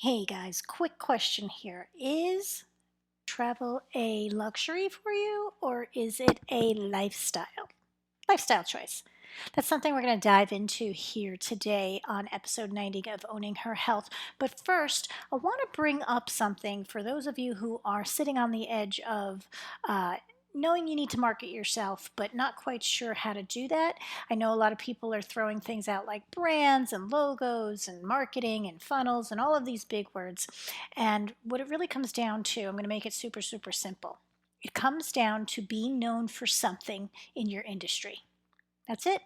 Hey guys, quick question here. Is travel a luxury for you or is it a lifestyle? Lifestyle choice. That's something we're going to dive into here today on episode 90 of Owning Her Health. But first, I want to bring up something for those of you who are sitting on the edge of knowing you need to market yourself, but not quite sure how to do that. I know a lot of people are throwing things out like brands and logos and marketing and funnels and all of these big words. And what it really comes down to, I'm going to make it super, super simple. It comes down to being known for something in your industry. That's it.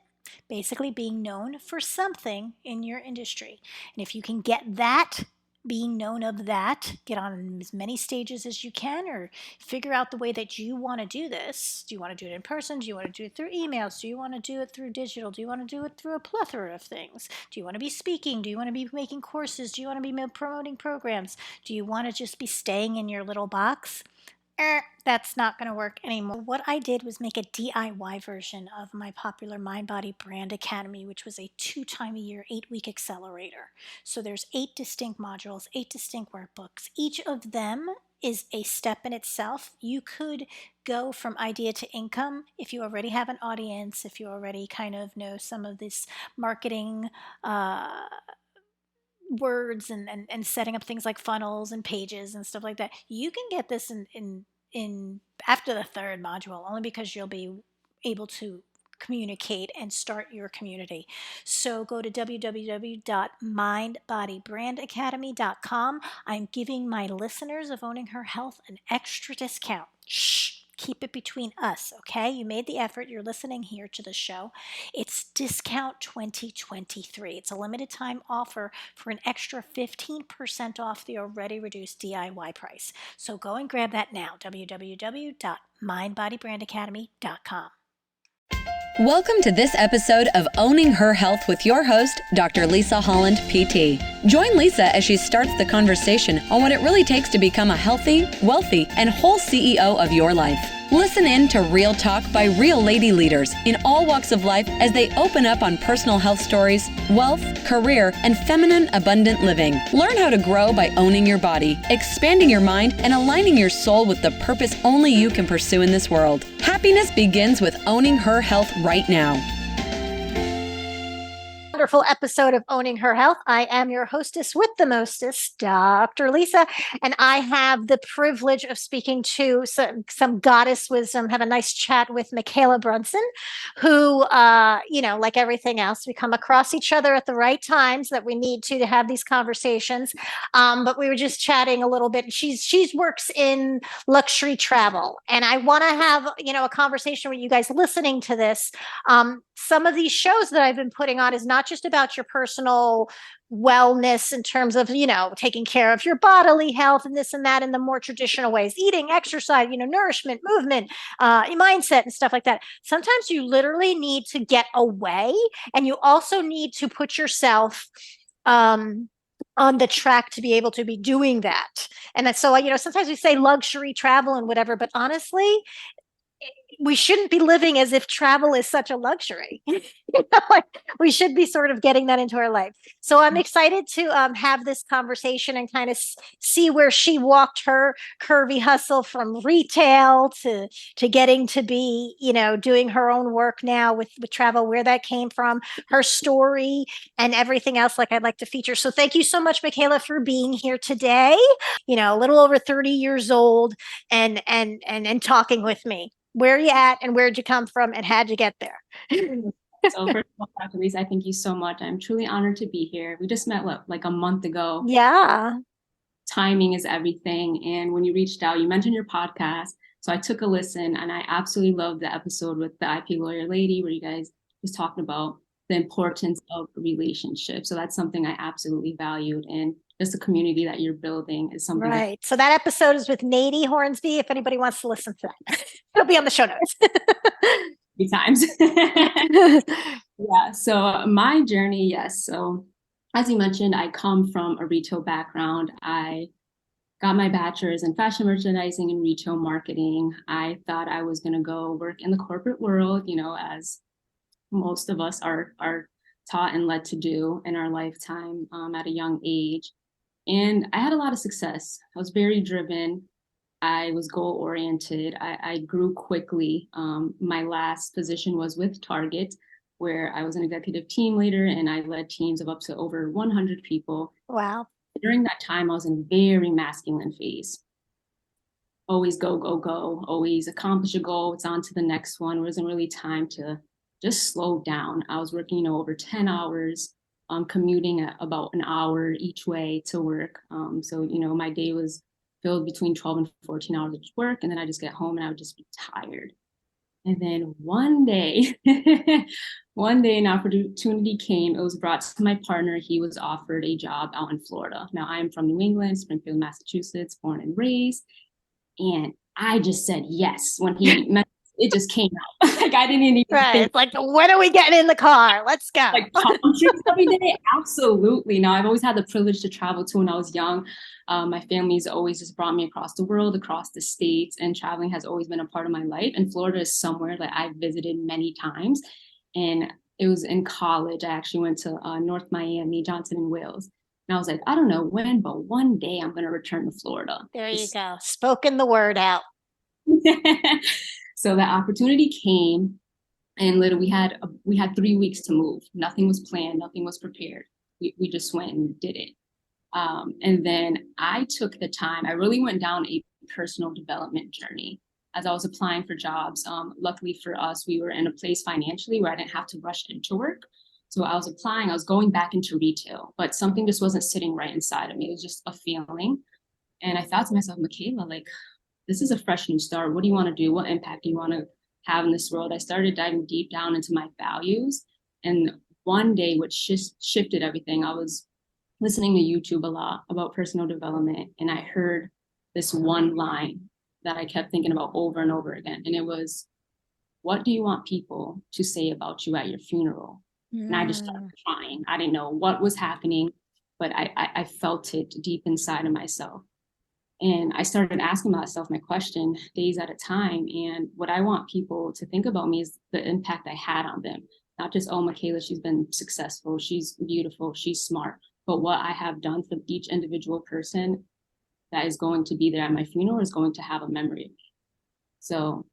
Basically, being known for something in your industry. And if you can get that, being known of that, get on as many stages as you can, or figure out the way that you want to do this. Do you want to do it in person? Do you want to do it through emails? Do you want to do it through digital? Do you want to do it through a plethora of things? Do you want to be speaking? Do you want to be making courses? Do you want to be promoting programs? Do you want to just be staying in your little box? That's not going to work anymore. What I did was make a DIY version of my popular Mind Body Brand Academy, which was a 2 time a year, 8-week accelerator. So there's 8 distinct modules, 8 distinct workbooks. Each of them is a step in itself. You could go from idea to income if you already have an audience, if you already kind of know some of this marketing words and setting up things like funnels and pages and stuff like that. You can get this in after the third module, only because you'll be able to communicate and start your community. So go to www.mindbodybrandacademy.com. I'm giving my listeners of Owning Her Health an extra discount. Shh, keep it between us, okay? You made the effort. You're listening here to the show. It's discount 2023. It's a limited time offer for an extra 15% off the already reduced DIY price. So go and grab that now. www.mindbodybrandacademy.com. Welcome to this episode of Owning Her Health with your host, Dr. Lisa Holland, PT. Join Lisa as she starts the conversation on what it really takes to become a healthy, wealthy, and whole CEO of your life. Listen in to real talk by real lady leaders in all walks of life as they open up on personal health stories, wealth, career, and feminine abundant living. Learn how to grow by owning your body, expanding your mind, and aligning your soul with the purpose only you can pursue in this world. Happiness begins with owning her health right now. Wonderful episode of Owning Her Health. I am your hostess with the mostest, Dr. Lisa, and I have the privilege of speaking to some goddess wisdom, have a nice chat with Mikayla Brunson, who, like everything else, we come across each other at the right times that we need to have these conversations. But we were just chatting a little bit. She's works in luxury travel, and I want to have, a conversation with you guys listening to this. Some of these shows that I've been putting on is not just about your personal wellness in terms of, taking care of your bodily health and this and that in the more traditional ways, eating, exercise, nourishment, movement, mindset and stuff like that. Sometimes you literally need to get away, and you also need to put yourself on the track to be able to be doing that. And that's so, sometimes we say luxury travel and whatever, but honestly, we shouldn't be living as if travel is such a luxury. Like, we should be sort of getting that into our life. So I'm excited to have this conversation and kind of see where she walked her curvy hustle from retail to getting to be, doing her own work now with travel, where that came from, her story, and everything else like I'd like to feature. So thank you so much, Mikayla, for being here today. A little over 30 years old and talking with me. Where are you at, and where'd you come from, and how'd you get there? So first of all, Dr. Lisa, I thank you so much. I'm truly honored to be here. We just met, like a month ago. Yeah. Timing is everything. And when you reached out, you mentioned your podcast. So I took a listen, and I absolutely loved the episode with the IP lawyer lady where you guys was talking about the importance of relationships. So that's something I absolutely valued. And just the community that you're building is something. Right. So that episode is with Nadie Hornsby, if anybody wants to listen to that. It'll be on the show notes. 3 times. Yeah. So my journey, yes. So as you mentioned, I come from a retail background. I got my bachelor's in fashion merchandising and retail marketing. I thought I was going to go work in the corporate world, as most of us are taught and led to do in our lifetime at a young age. And I had a lot of success. I was very driven. I was goal oriented. I grew quickly. My last position was with Target, where I was an executive team leader and I led teams of up to over 100 people. Wow. During that time, I was in very masculine phase. Always go, go, go, always accomplish a goal. It's on to the next one. There wasn't really time to just slow down. I was working, over 10 hours, commuting at about an hour each way to work. So, my day was filled between 12 and 14 hours of work. And then I just get home and I would just be tired. And then one day, an opportunity came. It was brought to my partner. He was offered a job out in Florida. Now, I am from New England, Springfield, Massachusetts, born and raised. And I just said yes when he met. It just came out. Like I didn't even think. It's like, when are we getting in the car? Let's go. Like palm trees every day. Absolutely. Now I've always had the privilege to travel too when I was young. My family's always just brought me across the world, across the states, and traveling has always been a part of my life. And Florida is somewhere that I've visited many times. And it was in college. I actually went to North Miami, Johnson and Wales. And I was like, I don't know when, but one day I'm going to return to Florida. There you go. Spoken the word out. So that opportunity came, and literally we had 3 weeks to move. Nothing was planned, nothing was prepared. We just went and did it. And then I took the time. I really went down a personal development journey as I was applying for jobs. Luckily for us, we were in a place financially where I didn't have to rush into work. So I was applying, I was going back into retail, but something just wasn't sitting right inside of me. It was just a feeling. And I thought to myself, Mikayla, like, this is a fresh new start. What do you want to do? What impact do you want to have in this world? I started diving deep down into my values. And one day, what shifted everything, I was listening to YouTube a lot about personal development. And I heard this one line that I kept thinking about over and over again. And it was, what do you want people to say about you at your funeral? And I just started crying. I didn't know what was happening, but I felt it deep inside of myself. And I started asking myself my question days at a time. And what I want people to think about me is the impact I had on them. Not just, oh, Mikayla, she's been successful, she's beautiful, she's smart, but what I have done for each individual person that is going to be there at my funeral is going to have a memory of me. So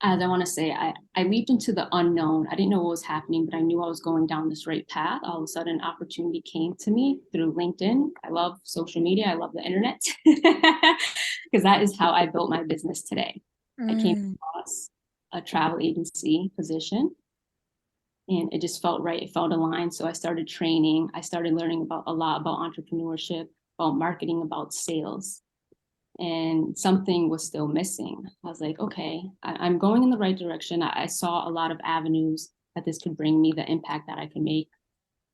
as I want to say, I leaped into the unknown. I didn't know what was happening, but I knew I was going down this right path. All of a sudden, an opportunity came to me through LinkedIn. I love social media. I love the internet because that is how I built my business today. I came across a travel agency position and it just felt right. It felt aligned. So I started training. I started learning a lot about entrepreneurship, about marketing, about sales. And something was still missing. I was like, okay, I'm going in the right direction. I saw a lot of avenues that this could bring me, the impact that I could make.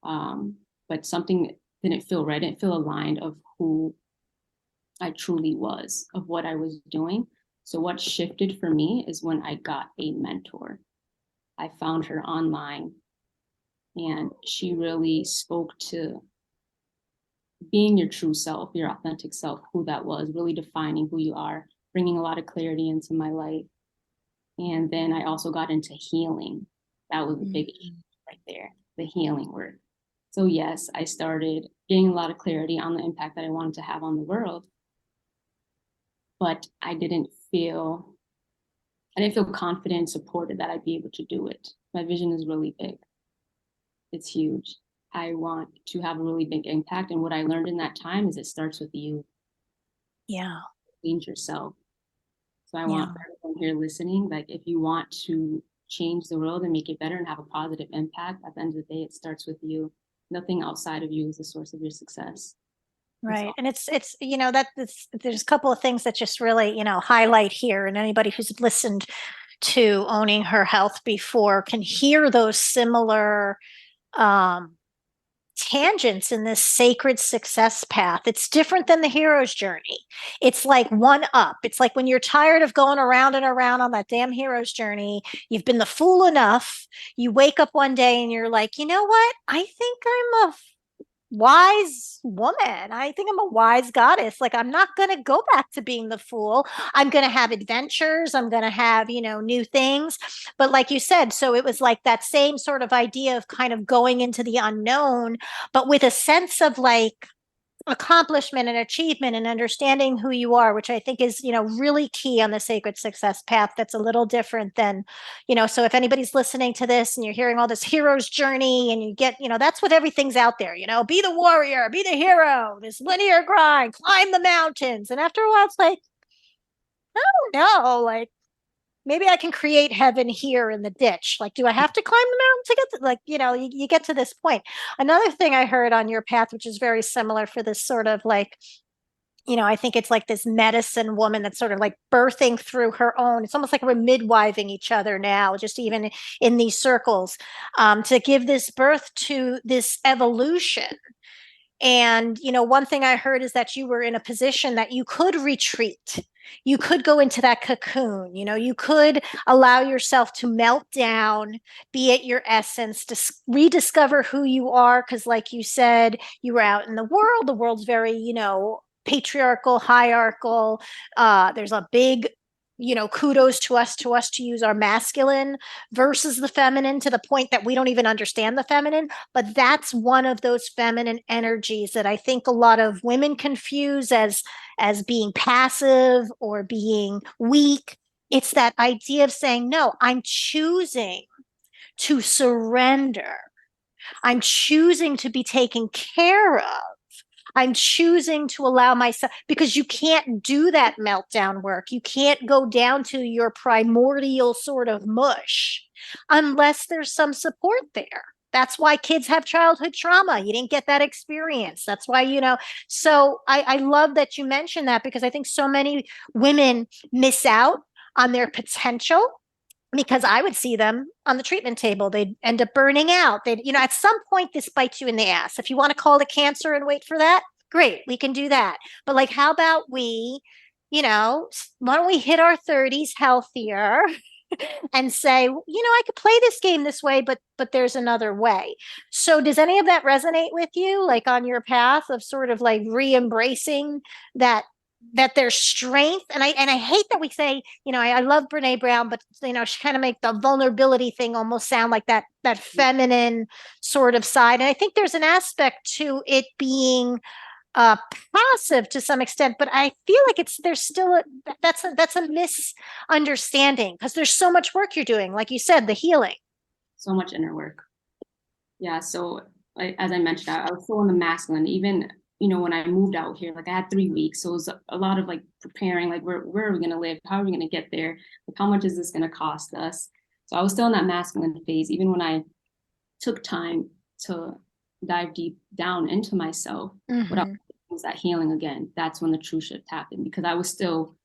But something didn't feel right. It didn't feel aligned of who I truly was, of what I was doing. So what shifted for me is when I got a mentor. I found her online and she really spoke to being your true self, your authentic self, who that was, really defining who you are, bringing a lot of clarity into my life. And then I also got into healing. That was a big issue right there, the healing work. So yes, I started getting a lot of clarity on the impact that I wanted to have on the world. But I didn't feel confident and supported that I'd be able to do it. My vision is really big. It's huge. I want to have a really big impact. And what I learned in that time is it starts with you. Yeah. Change yourself. So I want everyone here listening, like if you want to change the world and make it better and have a positive impact, at the end of the day, it starts with you. Nothing outside of you is the source of your success. Right. And it's, there's a couple of things that just really, highlight here. And anybody who's listened to Owning Her Health before can hear those similar, tangents in this sacred success path. It's different than the hero's journey. It's like one up. It's like when you're tired of going around and around on that damn hero's journey, you've been the fool enough. You wake up one day and you're like, you know what? I think I'm a wise woman. I think I'm a wise goddess. Like, I'm not going to go back to being the fool. I'm going to have adventures. I'm going to have, new things. But like you said, so it was like that same sort of idea of kind of going into the unknown, but with a sense of like accomplishment and achievement and understanding who you are, which I think is, really key on the sacred success path. That's a little different than, so if anybody's listening to this and you're hearing all this hero's journey and you get, that's what everything's out there, be the warrior, be the hero, this linear grind, climb the mountains. And after a while, it's like, oh no, like maybe I can create heaven here in the ditch. Like, do I have to climb the mountain to get to, like, you get to this point. Another thing I heard on your path, which is very similar for this sort of like, I think it's like this medicine woman that's sort of like birthing through her own. It's almost like we're midwiving each other now, just even in these circles, to give this birth to this evolution. And, one thing I heard is that you were in a position that you could retreat. You could go into that cocoon, you could allow yourself to melt down, be at your essence, to rediscover who you are. Because, like you said, you were out in the world. The world's very, patriarchal, hierarchical. There's a big kudos to us to use our masculine versus the feminine, to the point that we don't even understand the feminine. But that's one of those feminine energies that I think a lot of women confuse as being passive or being weak. It's that idea of saying, no, I'm choosing to surrender. I'm choosing to be taken care of. I'm choosing to allow myself, because you can't do that meltdown work. You can't go down to your primordial sort of mush unless there's some support there. That's why kids have childhood trauma. You didn't get that experience. That's why, so I love that you mentioned that, because I think so many women miss out on their potential because I would see them on the treatment table. They'd end up burning out. They'd, at some point, this bites you in the ass. If you want to call it cancer and wait for that, great, we can do that. But like, how about we, why don't we hit our 30s healthier and say, I could play this game this way, but there's another way. So does any of that resonate with you, like on your path of sort of like re-embracing that there's strength? And I hate that we say, I love Brene Brown, but she kind of make the vulnerability thing almost sound like that feminine sort of side. And I think there's an aspect to it being passive to some extent, but I feel like there's still that's a misunderstanding, because there's so much work you're doing, like you said, the healing. So much inner work. Yeah. So as I mentioned, I was still in the masculine, even when I moved out here, like I had 3 weeks. So it was a lot of like preparing, like where are we going to live? How are we going to get there? Like, how much is this going to cost us? So I was still in that masculine phase, even when I took time to dive deep down into myself. What I was that healing again. That's when the true shift happened, because I was still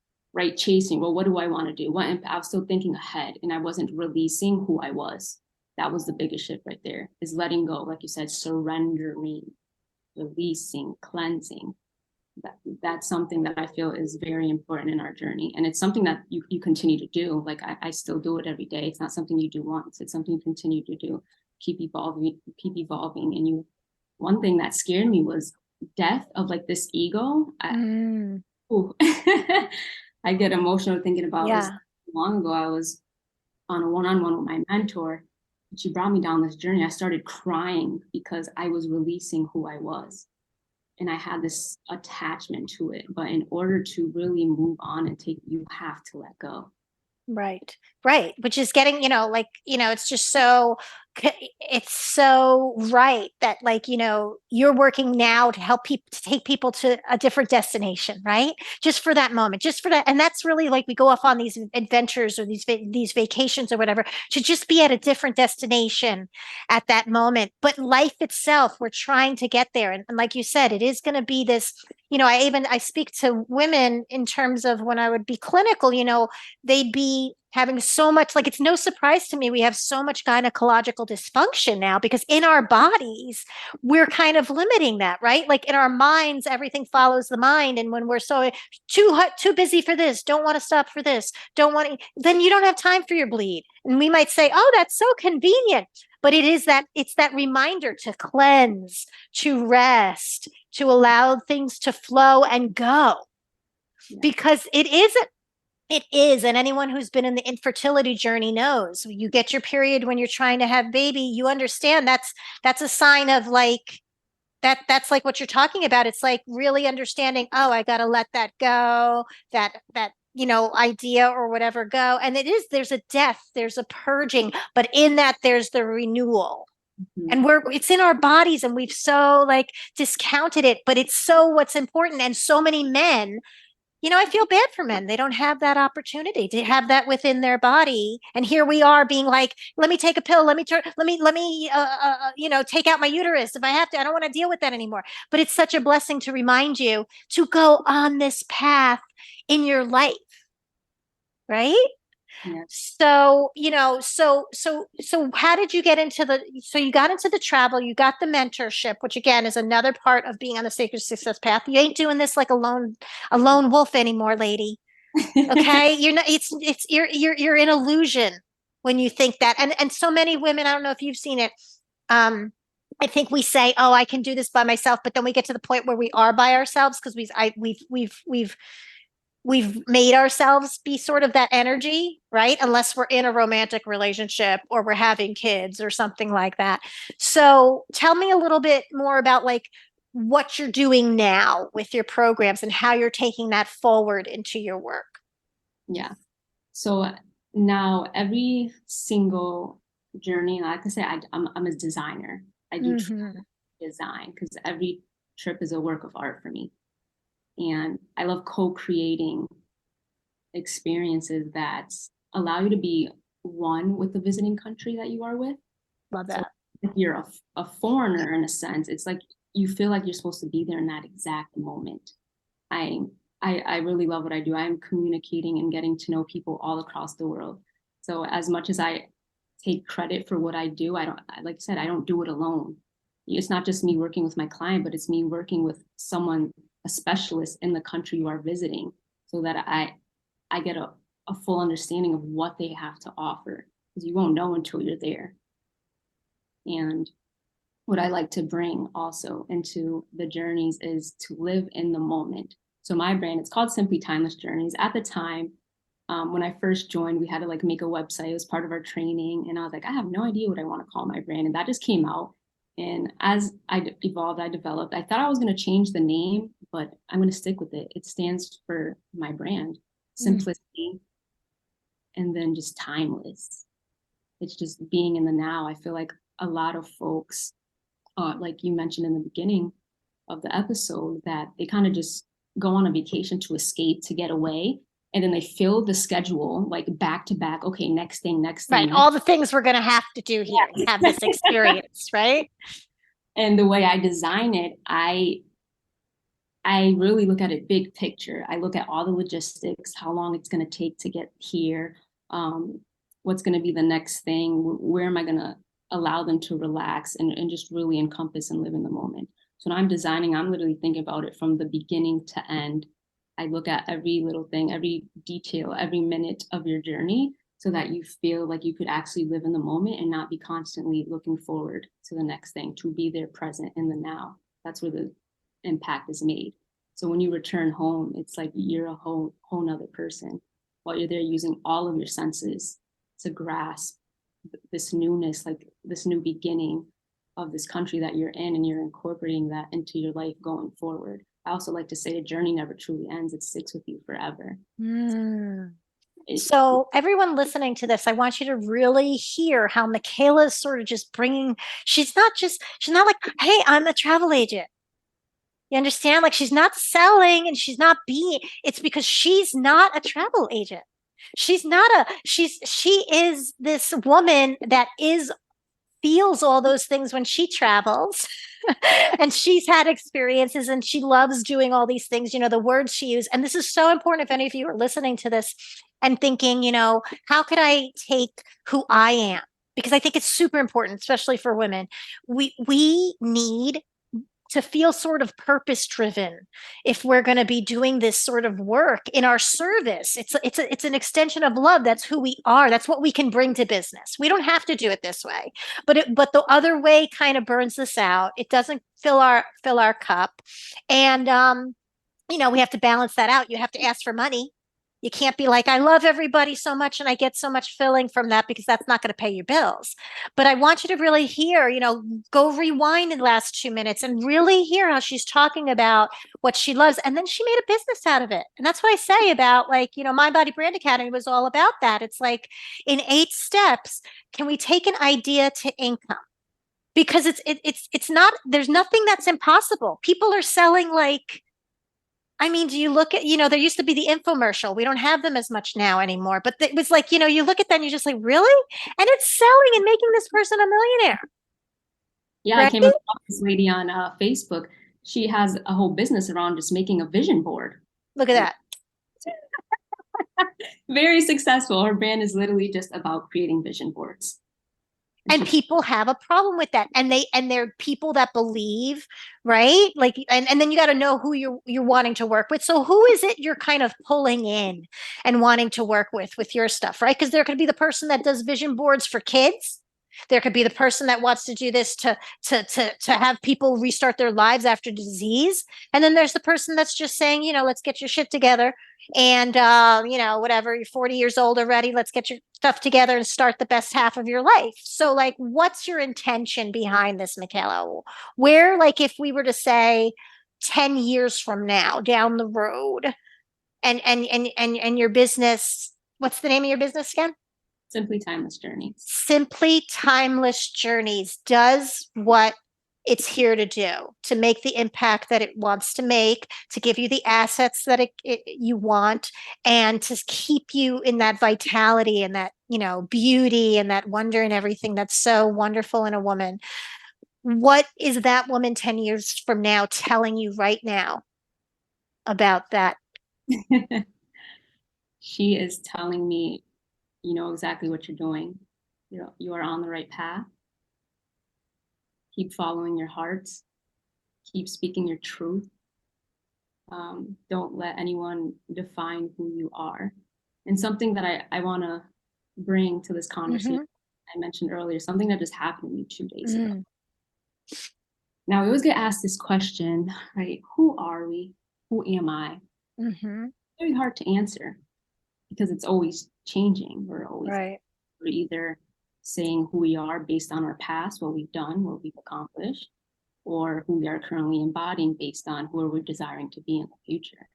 chasing, well, what do I want to do? I was still thinking ahead, and I wasn't releasing who I was. That was the biggest shift right there, is letting go, like you said, surrendering, releasing, cleansing. That's something that I feel is very important in our journey. And it's something that you continue to do. Like I still do it every day. It's not something you do once. It's something you continue to do. Keep evolving. And one thing that scared me was death of like this ego. I get emotional thinking about this. Long ago, I was on a one-on-one with my mentor. She brought me down this journey. I started crying because I was releasing who I was. And I had this attachment to it. But in order to really move on and you have to let go. Right. Which is getting, it's just so, it's so right that like, you're working now to help people, to take people to a different destination, right? Just for that moment, just for that. And that's really like, we go off on these adventures or these vacations or whatever, to just be at a different destination at that moment. But life itself, we're trying to get there. And like you said, it is going to be this, I speak to women in terms of when I would be clinical, they'd be having so much, like, it's no surprise to me we have so much gynecological dysfunction now, because in our bodies we're kind of limiting that, right? Like in our minds, everything follows the mind, and when we're so too busy for this, don't want to stop for this, don't want to, then you don't have time for your bleed. And we might say, oh, that's so convenient. but it's that reminder to cleanse, to rest, to allow things to flow and go. Yeah. Because it is, and anyone who's been in the infertility journey knows, you get your period when you're trying to have baby, you understand that's a sign of like that's like what you're talking about. It's like really understanding, oh, I got to let that go, that idea or whatever go. And there's a death, there's a purging, but in that there's the renewal. Mm-hmm. And it's in our bodies, and we've so like discounted it, but it's so what's important. And so many men, I feel bad for men. They don't have that opportunity to have that within their body. And here we are being like, let me take a pill. Let me take out my uterus if I have to. I don't want to deal with that anymore. But it's such a blessing to remind you to go on this path in your life. Right? Yeah. So, how did you get so you got into the travel, you got the mentorship, which again is another part of being on the sacred success path. You ain't doing this like a lone wolf anymore, lady. Okay. You're not, you're in illusion when you think that. And so many women, I don't know if you've seen it. I think we say, oh, I can do this by myself, but then we get to the point where we are by ourselves because we've made ourselves be sort of that energy, right? Unless we're in a romantic relationship or we're having kids or something like that. So tell me a little bit more about like what you're doing now with your programs and how you're taking that forward into your work. Yeah. So now every single journey, like I say, I'm a designer. I do design because every trip is a work of art for me. And I love co-creating experiences that allow you to be one with the visiting country that you are with. Love that. So if you're a foreigner in a sense, it's like you feel like you're supposed to be there in that exact moment. I really love what I do. I'm communicating and getting to know people all across the world. So as much as I take credit for what I do, like I said, I don't do it alone. It's not just me working with my client, but it's me working with someone, a specialist in the country you are visiting, so that I get a full understanding of what they have to offer, because you won't know until you're there. And what I like to bring also into the journeys is to live in the moment. So my brand, it's called Simply Timeless Journeys. At the time, when I first joined, we had to like make a website. It was part of our training. And I was like, I have no idea what I want to call my brand. And that just came out. And as I evolved, I developed, I thought I was going to change the name, but I'm going to stick with it. It stands for my brand, simplicity, and then just timeless. It's just being in the now. I feel like a lot of folks, like you mentioned in the beginning of the episode, that they kind of just go on a vacation to escape, to get away. And then they fill the schedule like back to back. Okay, next thing. Right. All the things we're going to have to do here, have this experience, right? And the way I design it, I really look at it big picture. I look at all the logistics, how long it's going to take to get here, what's going to be the next thing, where am I going to allow them to relax and just really encompass and live in the moment. So when I'm designing, I'm literally thinking about it from the beginning to end. I look at every little thing, every detail, every minute of your journey, so that you feel like you could actually live in the moment and not be constantly looking forward to the next thing, to be there present in the now. That's where the impact is made. So when you return home, it's like you're a whole nother person while you're there using all of your senses to grasp this newness, like this new beginning of this country that you're in, and you're incorporating that into your life going forward. I also like to say the journey never truly ends. It sticks with you forever. So everyone listening to this, I want you to really hear how Mikayla is sort of just she's not like, hey, I'm a travel agent. You understand? Like she's not selling and it's because she's not a travel agent. She is this woman that feels all those things when she travels. And she's had experiences and she loves doing all these things, the words she used. And this is so important if any of you are listening to this and thinking, how could I take who I am? Because I think it's super important, especially for women. We need to feel sort of purpose driven if we're going to be doing this sort of work in our service. It's an extension of love. That's who we are. That's what we can bring to business. We don't have to do it this way, but the other way kind of burns us out. It doesn't fill our cup. And we have to balance that out. You have to ask for money. You can't be like, I love everybody so much and I get so much filling from that, because that's not going to pay your bills. But I want you to really hear, go rewind in the last 2 minutes and really hear how she's talking about what she loves. And then she made a business out of it. And that's what I say about My Body Brand Academy was all about that. It's like in 8 steps, can we take an idea to income? Because it's not, there's nothing that's impossible. People are selling do you look at, there used to be the infomercial. We don't have them as much now anymore, but it was like, you look at that and you're just like, really? And it's selling and making this person a millionaire. Yeah, right? I came across this lady on Facebook. She has a whole business around just making a vision board. Look at that. Very successful. Her brand is literally just about creating vision boards. And people have a problem with that. And they're people that believe, right? And then you got to know who you're wanting to work with. So who is it you're kind of pulling in and wanting to work with your stuff, right? Because there could be the person that does vision boards for kids. There could be the person that wants to do this to have people restart their lives after disease. And then there's the person that's just saying, let's get your shit together. And, whatever, you're 40 years old already, let's get your stuff together and start the best half of your life. So what's your intention behind this, Mikayla? Where, if we were to say 10 years from now down the road and your business, what's the name of your business again? Simply Timeless Journeys. Simply Timeless Journeys does what it's here to do, to make the impact that it wants to make, to give you the assets that you want, and to keep you in that vitality and that, beauty and that wonder and everything that's so wonderful in a woman. What is that woman 10 years from now telling you right now about that? She is telling me, you know exactly what you're doing. You are on the right path. Keep following your heart. Keep speaking your truth. Don't let anyone define who you are. And something that I want to bring to this conversation, I mentioned earlier, something that just happened to me 2 days ago. Now, we always get asked this question, right? Who are we? Who am I? Very hard to answer because it's always changing. We're always we're either saying who we are based on our past, what we've done, what we've accomplished, or who we are currently embodying based on who we're desiring to be in the future.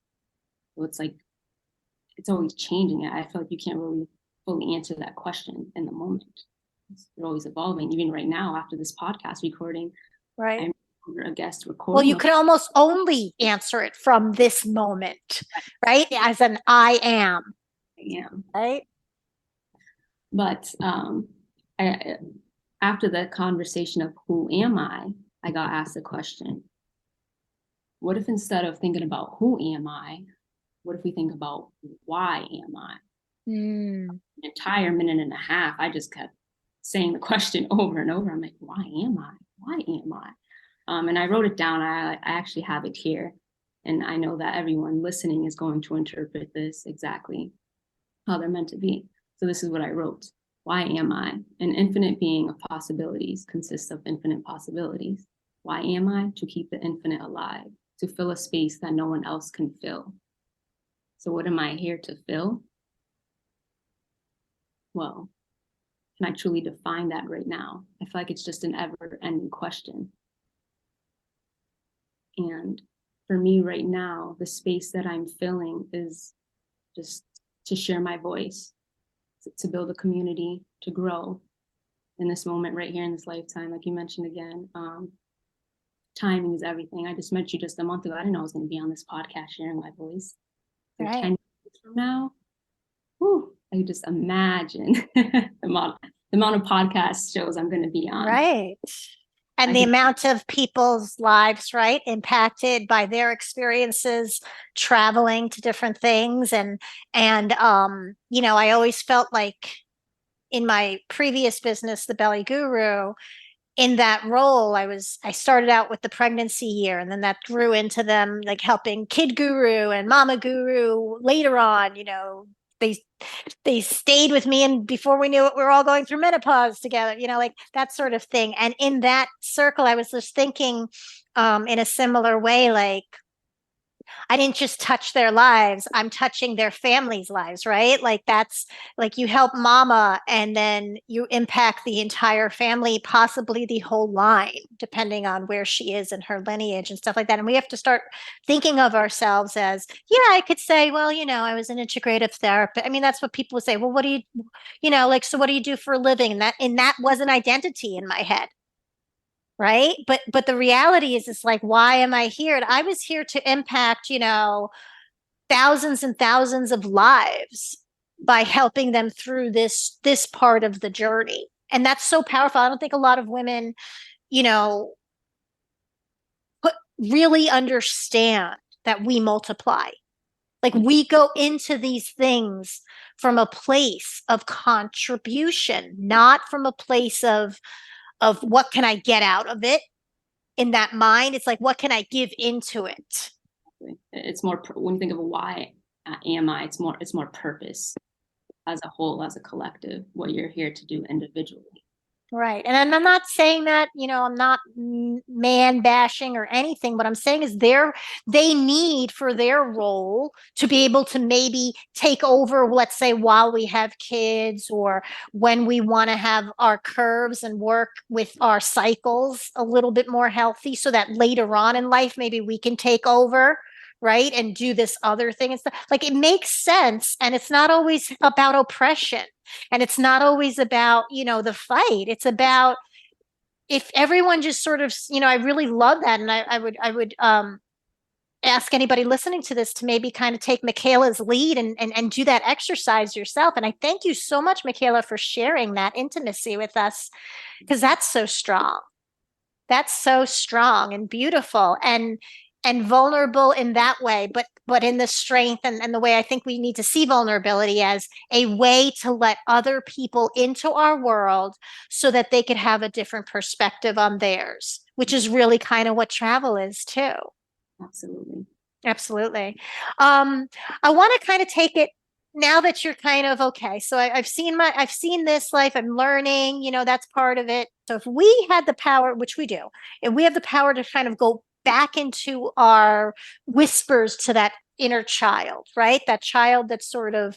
So it's always changing. I feel like you can't really fully answer that question in the moment. You're always evolving. Even right now, after this podcast recording, I'm a guest recording. Well, you can almost only answer it from this moment, right? As an I am. Right? But after the conversation of who am I got asked the question, what if instead of thinking about who am I, what if we think about why am I? An entire minute and a half, I just kept saying the question over and over. I'm like, why am I? Why am I? And I wrote it down. I actually have it here. And I know that everyone listening is going to interpret this exactly how they're meant to be. So this is what I wrote. Why am I? An infinite being of possibilities consists of infinite possibilities. Why am I? To keep the infinite alive, to fill a space that no one else can fill. So what am I here to fill? Well, can I truly define that right now? I feel like it's just an ever-ending question. And for me right now, the space that I'm filling is just to share my voice, to build a community, to grow in this moment right here in this lifetime. Like you mentioned again, timing is everything. I just met you just a month ago. I didn't know I was going to be on this podcast sharing my voice. So 10 years from now, I could just imagine the amount of podcast shows I'm going to be on. Right. And the amount of people's lives, right, impacted by their experiences traveling to different things. And I always felt like in my previous business, the Belly Guru, in that role, I started out with the pregnancy year, and then that grew into them like helping kid guru and mama guru later on. They they stayed with me, and before we knew it, we were all going through menopause together, like that sort of thing. And in that circle, I was just thinking in a similar way, like I didn't just touch their lives, I'm touching their families' lives, right? Like that's like you help mama and then you impact the entire family, possibly the whole line, depending on where she is in her lineage and stuff like that. And we have to start thinking of ourselves as, yeah, I could say, well, I was an integrative therapist. I mean, that's what people would say. Well, what do like, so what do you do for a living? And that was an identity in my head, right? But the reality is, it's like, why am I here? And I was here to impact, thousands and thousands of lives by helping them through this part of the journey. And that's so powerful. I don't think a lot of women, you know really understand that we multiply. Like, we go into these things from a place of contribution, not from a place of what can I get out of it. In that mind, it's like, what can I give into it? It's more, when you think of a why am I, it's more purpose as a whole, as a collective, what you're here to do individually. Right. And I'm not saying that, I'm not man bashing or anything. What I'm saying is they need for their role to be able to maybe take over, let's say, while we have kids, or when we want to have our curves and work with our cycles a little bit more healthy, so that later on in life, maybe we can take over, right? And do this other thing and stuff. Like, it makes sense. And it's not always about oppression. And it's not always about, the fight. It's about, if everyone just sort of, I really love that. And I would ask anybody listening to this to maybe kind of take Mikayla's lead and do that exercise yourself. And I thank you so much, Mikayla, for sharing that intimacy with us, because that's so strong. That's so strong and beautiful and vulnerable in that way, but in the strength and the way I think we need to see vulnerability as a way to let other people into our world so that they could have a different perspective on theirs, which is really kind of what travel is too. Absolutely. Absolutely. I want to kind of take it now that you're kind of okay. So I've seen this life. I'm learning, that's part of it. So if we had the power, which we do, if we have the power to kind of go back into our whispers to that inner child, right? That child that sort of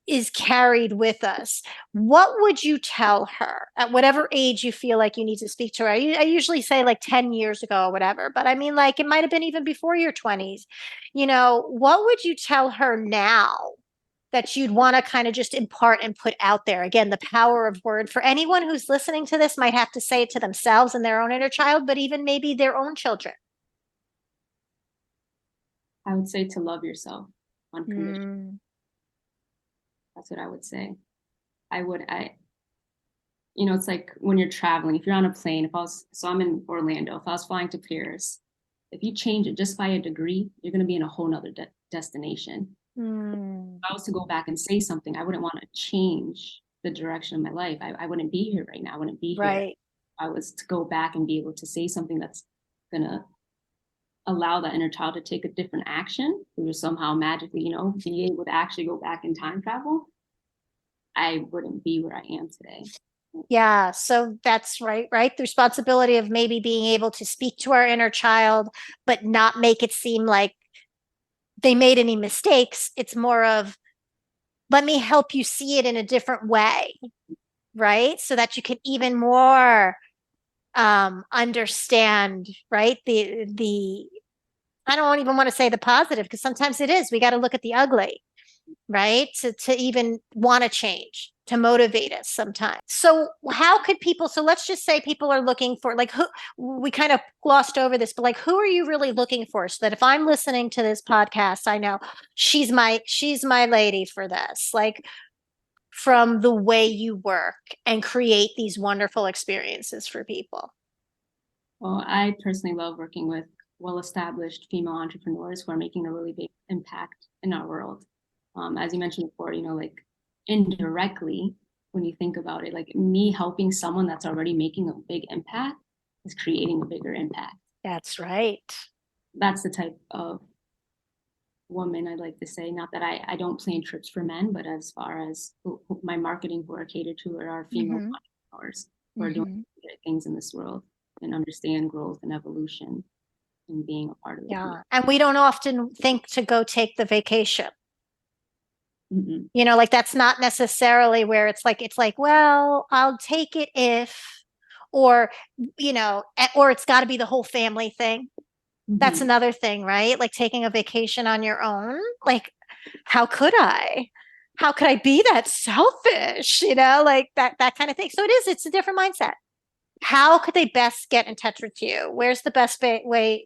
is carried with us. What would you tell her at whatever age you feel like you need to speak to her? I usually say like 10 years ago or whatever, but I mean, like, it might have been even before your 20s. What would you tell her now that you'd want to kind of just impart and put out there? Again, the power of word. For anyone who's listening to this, might have to say it to themselves and their own inner child, but even maybe their own children. I would say to love yourself unconditionally. That's what I would say. It's like when you're traveling, if you're on a plane, I'm in Orlando, if I was flying to Paris, if you change it just by a degree, you're going to be in a whole nother destination. If I was to go back and say something, I wouldn't want to change the direction of my life. I wouldn't be here right now. I wouldn't be here. Right. If I was to go back and be able to say something that's going to allow that inner child to take a different action, or somehow magically, be able to actually go back in time travel, I wouldn't be where I am today. Yeah, so that's right. The responsibility of maybe being able to speak to our inner child, but not make it seem like they made any mistakes. It's more of, let me help you see it in a different way, right? So that you can even more understand, right? The I don't even want to say the positive, because sometimes it is. We got to look at the ugly, right? To even want to change, to motivate us sometimes. So how could people, so let's just say people are looking for, like, who, we kind of glossed over this, but like, who are you really looking for? So that if I'm listening to this podcast, I know she's my lady for this, like, from the way you work and create these wonderful experiences for people. Well, I personally love working with well-established female entrepreneurs who are making a really big impact in our world. As you mentioned before, like, indirectly, when you think about it. Like me helping someone that's already making a big impact is creating a bigger impact. That's right. That's the type of woman I'd like to say. Not that I don't plan trips for men, but as far as my marketing who are catered to are our female entrepreneurs who are doing great things in this world and understand growth and evolution and being a part of it. Yeah. And we don't often think to go take the vacation. Mm-mm. You know, like that's not necessarily where it's like, well, I'll take it if, or, you know, or it's got to be the whole family thing. That's another thing, right? Like taking a vacation on your own. Like, how could I? How could I be that selfish? You know, like that kind of thing. So it's a different mindset. How could they best get in touch with you? Where's the best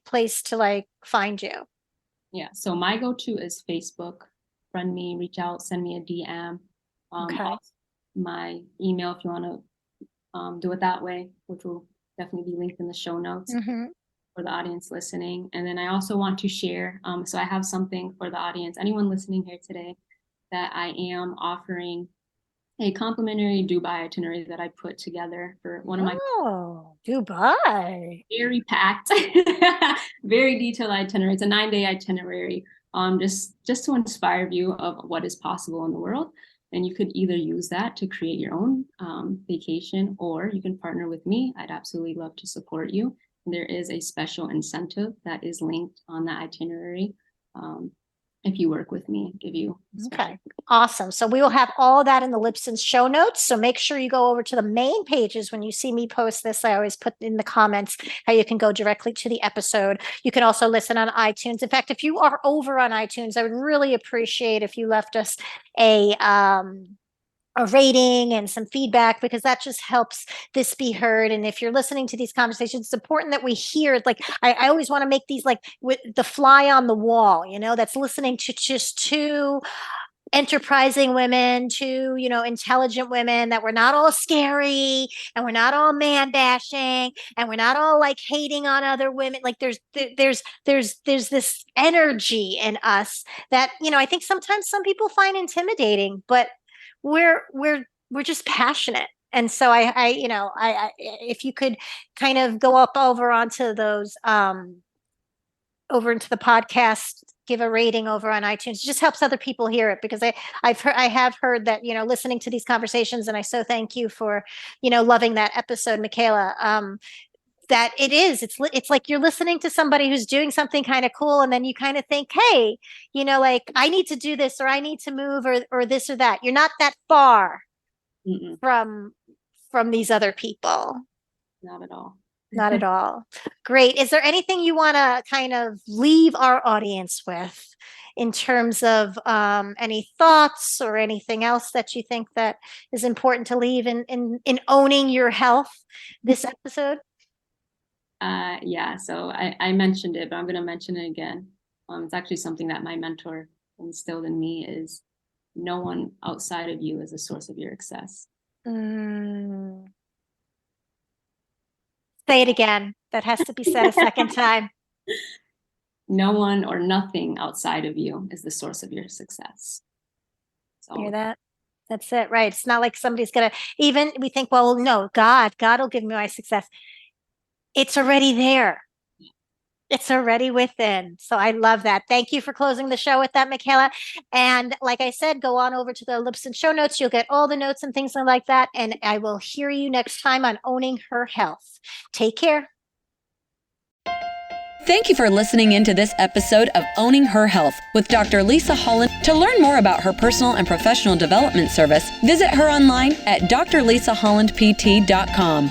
place to like find you? Yeah. So my go-to is Facebook. Friend me, reach out, send me a DM. Okay. My email if you want to do it that way, which will definitely be linked in the show notes. For the audience listening. And then I also want to share, so I have something for the audience, anyone listening here today, that I am offering a complimentary Dubai itinerary that I put together for one of my Dubai. Very packed, very detailed itinerary. It's a 9-day itinerary, just to inspire you of what is possible in the world. And you could either use that to create your own vacation, or you can partner with me. I'd absolutely love to support you. There is a special incentive that is linked on the itinerary. If you work with me, give you. Okay, awesome. So we will have all that in the Libsyn show notes. So make sure you go over to the main pages when you see me post this. I always put in the comments how you can go directly to the episode. You can also listen on iTunes. In fact, if you are over on iTunes, I would really appreciate if you left us a rating and some feedback, because that just helps this be heard. And if you're listening to these conversations, it's important that we hear it. Like I always want to make these like with the fly on the wall, you know, that's listening to just two enterprising women, two, you know, intelligent women, that we're not all scary and we're not all man bashing and we're not all like hating on other women. Like there's this energy in us that, you know, I think sometimes some people find intimidating, but we're just passionate. And so I you know, I if you could kind of go up over onto those over into the podcast, give a rating over on iTunes. It just helps other people hear it, because I have heard that, you know, listening to these conversations, and I so thank you for, you know, loving that episode, Mikayla. That it's like you're listening to somebody who's doing something kind of cool, and then you kind of think, hey, you know, like I need to do this, or I need to move, or this or that. You're not that far from these other people. Not at all. Not at all. Great. Is there anything you want to kind of leave our audience with in terms of any thoughts or anything else that you think that is important to leave in owning your health this episode? Yeah, so I mentioned it, but I'm going to mention it again. It's actually something that my mentor instilled in me, is no one outside of you is a source of your success. Say it again. That has to be said a second time. No one or nothing outside of you is the source of your success. So, hear that? That's it, right? It's not like somebody's going to, even we think, well, no, God will give me my success. It's already there. It's already within. So I love that. Thank you for closing the show with that, Mikayla. And like I said, go on over to the Libsyn show notes. You'll get all the notes and things like that. And I will hear you next time on Owning Her Health. Take care. Thank you for listening into this episode of Owning Her Health with Dr. Lisa Holland. To learn more about her personal and professional development service, visit her online at drlisahollandpt.com.